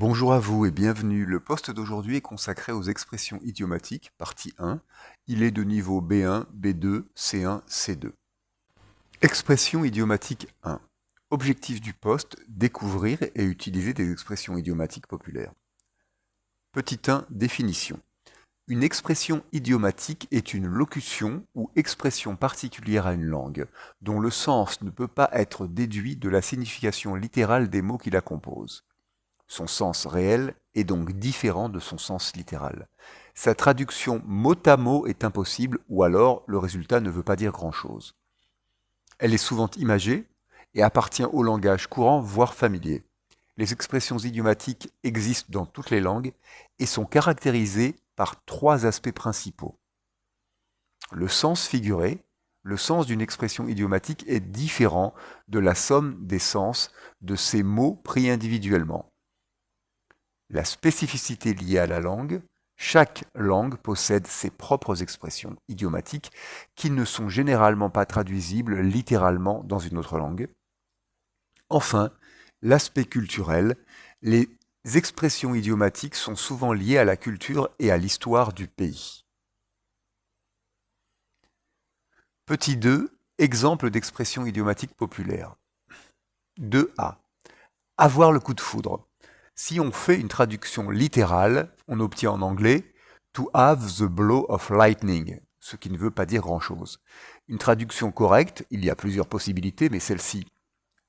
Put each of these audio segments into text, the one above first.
Bonjour à vous et bienvenue. Le post d'aujourd'hui est consacré aux expressions idiomatiques, partie 1. Il est de niveau B1, B2, C1, C2. Expression idiomatique 1. Objectif du post, découvrir et utiliser des expressions idiomatiques populaires. Petit 1, définition. Une expression idiomatique est une locution ou expression particulière à une langue, dont le sens ne peut pas être déduit de la signification littérale des mots qui la composent. Son sens réel est donc différent de son sens littéral. Sa traduction mot à mot est impossible ou alors le résultat ne veut pas dire grand-chose. Elle est souvent imagée et appartient au langage courant voire familier. Les expressions idiomatiques existent dans toutes les langues et sont caractérisées par trois aspects principaux. Le sens figuré, le sens d'une expression idiomatique est différent de la somme des sens de ces mots pris individuellement. La spécificité liée à la langue, chaque langue possède ses propres expressions idiomatiques qui ne sont généralement pas traduisibles littéralement dans une autre langue. Enfin, l'aspect culturel, les expressions idiomatiques sont souvent liées à la culture et à l'histoire du pays. Petit 2, exemple d'expression idiomatique populaire. 2a. Avoir le coup de foudre. Si on fait une traduction littérale, on obtient en anglais « to have the blow of lightning », ce qui ne veut pas dire grand-chose. Une traduction correcte, il y a plusieurs possibilités, mais celle-ci,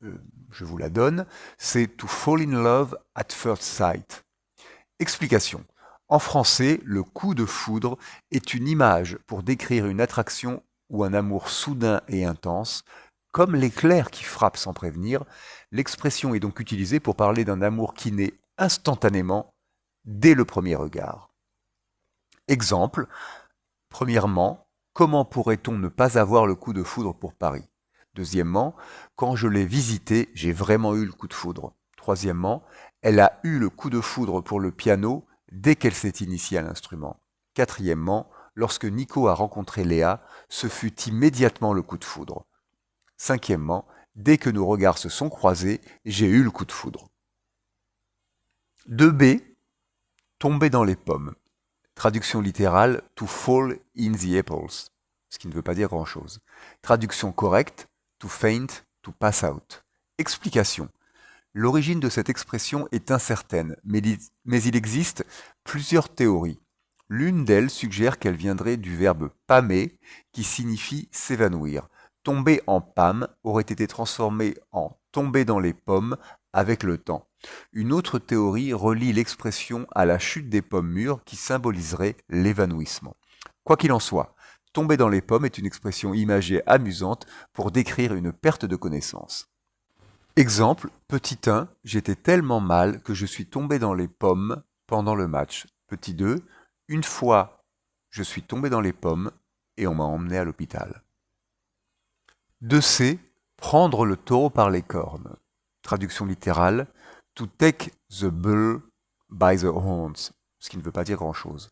je vous la donne, c'est « to fall in love at first sight ». Explication. En français, le coup de foudre est une image pour décrire une attraction ou un amour soudain et intense. Comme l'éclair qui frappe sans prévenir, l'expression est donc utilisée pour parler d'un amour qui naît instantanément, dès le premier regard. Exemple, premièrement, comment pourrait-on ne pas avoir le coup de foudre pour Paris? Deuxièmement, quand je l'ai visité, j'ai vraiment eu le coup de foudre. Troisièmement, elle a eu le coup de foudre pour le piano dès qu'elle s'est initiée à l'instrument. Quatrièmement, lorsque Nico a rencontré Léa, ce fut immédiatement le coup de foudre. Cinquièmement, dès que nos regards se sont croisés, j'ai eu le coup de foudre. 2b, tomber dans les pommes. Traduction littérale, to fall in the apples, ce qui ne veut pas dire grand-chose. Traduction correcte, to faint, to pass out. Explication. L'origine de cette expression est incertaine, mais il existe plusieurs théories. L'une d'elles suggère qu'elle viendrait du verbe pâmer, qui signifie s'évanouir. Tomber en pâme aurait été transformé en tomber dans les pommes avec le temps. Une autre théorie relie l'expression à la chute des pommes mûres qui symboliserait l'évanouissement. Quoi qu'il en soit, tomber dans les pommes est une expression imagée amusante pour décrire une perte de connaissance. Exemple, petit 1, j'étais tellement mal que je suis tombé dans les pommes pendant le match. Petit 2, une fois, je suis tombé dans les pommes et on m'a emmené à l'hôpital. 2c, prendre le taureau par les cornes. Traduction littérale, to take the bull by the horns, ce qui ne veut pas dire grand-chose.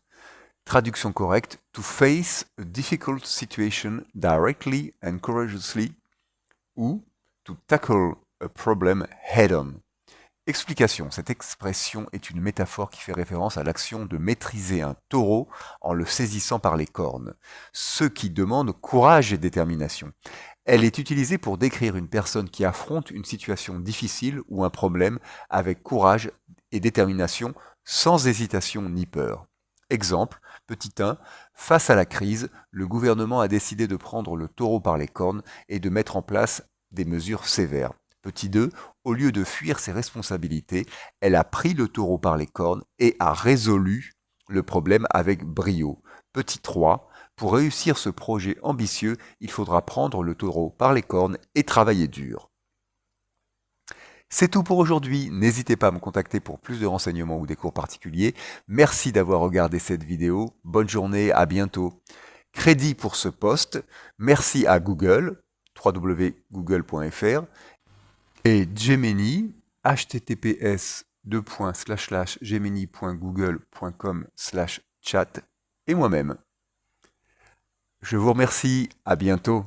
Traduction correcte, to face a difficult situation directly and courageously, ou to tackle a problem head-on. Explication. Cette expression est une métaphore qui fait référence à l'action de maîtriser un taureau en le saisissant par les cornes, ce qui demande courage et détermination. Elle est utilisée pour décrire une personne qui affronte une situation difficile ou un problème avec courage et détermination, sans hésitation ni peur. Exemple, petit 1, face à la crise, le gouvernement a décidé de prendre le taureau par les cornes et de mettre en place des mesures sévères. Petit 2, au lieu de fuir ses responsabilités, elle a pris le taureau par les cornes et a résolu le problème avec brio. Petit 3, pour réussir ce projet ambitieux, il faudra prendre le taureau par les cornes et travailler dur. C'est tout pour aujourd'hui. N'hésitez pas à me contacter pour plus de renseignements ou des cours particuliers. Merci d'avoir regardé cette vidéo. Bonne journée, à bientôt. Crédit pour ce post. Merci à Google, www.google.fr, et Gemini, https://gemini.google.com/chat, et moi-même. Je vous remercie, à bientôt.